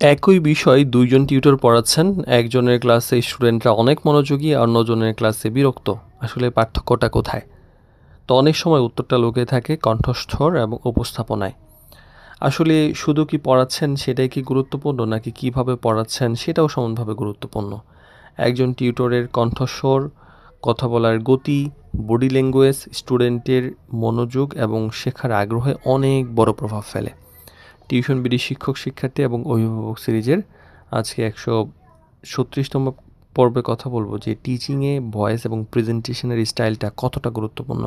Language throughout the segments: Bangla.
একই বিষয় ২ জন টিউটর পড়াচ্ছেন। একজনের ক্লাসে স্টুডেন্টরা অনেক মনোযোগী, অন্যজনের ক্লাসে বিরক্ত। আসলে পার্থক্যটা কোথায়? তো অনেক সময় উত্তরটা লুকিয়ে থাকে কণ্ঠস্বর এবং উপস্থাপনায়। আসলে শুধু কি পড়াচ্ছেন সেটাই কি গুরুত্বপূর্ণ, নাকি কিভাবে পড়াচ্ছেন সেটাও সমানভাবে গুরুত্বপূর্ণ? একজন টিউটরের কণ্ঠস্বর, কথা বলার গতি, বডি ল্যাঙ্গুয়েজ স্টুডেন্টের মনোযোগ এবং শেখার আগ্রহে অনেক বড় প্রভাব ফেলে। টিউশন বিডি শিক্ষক শিক্ষার্থী এবং অভিভাবক সিরিজের আজকে ১৩৬তম পর্বে কথা বলবো যে টিচিংয়ে ভয়েস এবং প্রেজেন্টেশনের স্টাইলটা কতটা গুরুত্বপূর্ণ।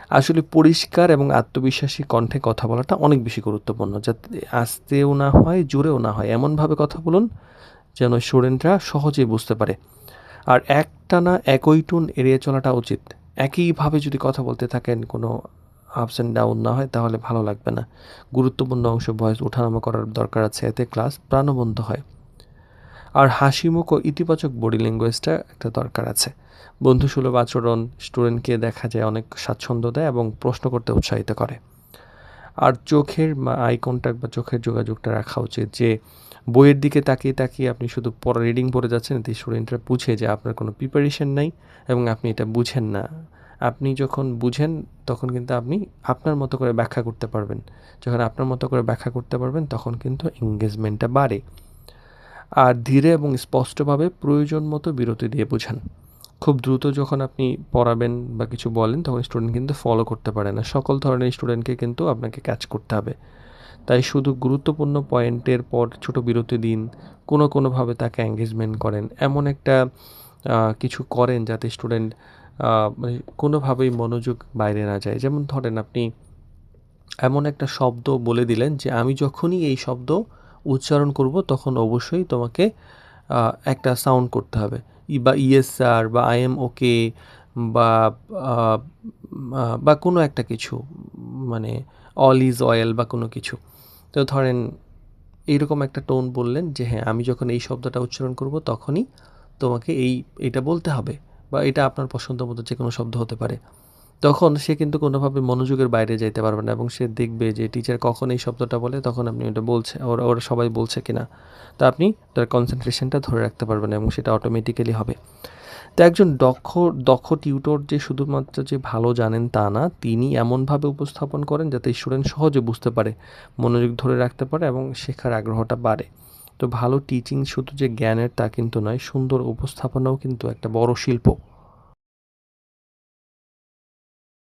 আসলে পরিষ্কার এবং আত্মবিশ্বাসী কণ্ঠে কথা বলাটা অনেক বেশি গুরুত্বপূর্ণ, যাতে আস্তেও না হয় জোরেও না হয়, এমনভাবে কথা বলুন যেন স্টুডেন্টরা সহজেই বুঝতে পারে। আর একটানা একই টোন এড়িয়ে চলাটা উচিত। একইভাবে যদি কথা বলতে থাকেন, কোনো আপস অ্যান্ড ডাউন না হয়, তাহলে ভালো লাগবে না। গুরুত্বপূর্ণ অংশ ভয়েস ওঠানামা করার দরকার আছে, এতে ক্লাস প্রাণবন্ত হয়। আর হাসিমুখ ও ইতিবাচক বডি ল্যাঙ্গুয়েজটা একটা দরকার আছে। বন্ধুসুলভ আচরণ স্টুডেন্টকে দেখা যায় অনেক স্বাচ্ছন্দ্য দেয় এবং প্রশ্ন করতে উৎসাহিত করে। আর চোখের আই কন্ট্যাক্ট বা চোখের যোগাযোগটা রাখা উচিত, যে বইয়ের দিকে তাকিয়ে তাকিয়ে আপনি শুধু পড়া রিডিং পড়ে যাচ্ছেন, এতে স্টুডেন্টরা বুঝে যে আপনার কোনো প্রিপারেশন নাই এবং আপনি এটা বুঝেন না। আপনি যখন বুঝেন তখন কিন্তু আপনি আপনার মতো করে ব্যাখ্যা করতে পারবেন। যখন আপনার মতো করে ব্যাখ্যা করতে পারবেন তখন কিন্তু এঙ্গেজমেন্টটা বাড়ে। আর ধীরে এবং স্পষ্টভাবে প্রয়োজন মতো বিরতি দিয়ে বোঝান। খুব দ্রুত যখন আপনি পড়াবেন বা কিছু বলেন তখন স্টুডেন্ট কিন্তু ফলো করতে পারে না। সকল ধরনের স্টুডেন্টকে কিন্তু আপনাকে ক্যাচ করতে হবে। তাই শুধু গুরুত্বপূর্ণ পয়েন্টের পর ছোট বিরতি দিন। কোনোভাবে তাকে এঙ্গেজমেন্ট করেন। এমন একটা কিছু করেন যাতে স্টুডেন্ট মানে কোনোভাবেই মনোযোগ বাইরে না যায়। যেমন ধরেন আপনি এমন একটা শব্দ বলে দিলেন যে, "আমি যখনই এই শব্দ উচ্চারণ করব তখন অবশ্যই তোমাকে একটা সাউন্ড করতে হবে। বা ইয়েস স্যার বা আই এম ওকে বা আ বা কোনো একটা কিছু, মানে অল ইজ ওয়েল বা কোনো কিছু।" তো ধরেন এইরকম একটা টোন বললেন যে, "হ্যাঁ, আমি যখন এই শব্দটা উচ্চারণ করব তখনই তোমাকে এটা বলতে হবে বা এটা আপনার পছন্দ মতো যেকোনো শব্দ হতে পারে।" তখন সে কিন্তু কোনোভাবে মনোযোগের বাইরে যাইতে পারবে না এবং সে দেখবে যে টিচার কখন এই শব্দটা বলে তখন আপনি ওটা বলছে, ওরা সবাই বলছে কিনা। তো আপনি তার কনসেন্ট্রেশনটা ধরে রাখতে পারবেন এবং সেটা অটোমেটিক্যালি হবে। তো একজন দক্ষ টিউটর যে শুধুমাত্র যে ভালো জানেন তা না, তিনি এমনভাবে উপস্থাপন করেন যাতে স্টুডেন্ট সহজে বুঝতে পারে, মনোযোগ ধরে রাখতে পারে এবং শেখার আগ্রহটা বাড়ে। তো ভালো টিচিং শুধু যে জ্ঞানের তা কিন্তু নয়, সুন্দর উপস্থাপনাও কিন্তু একটা বড় শিল্প।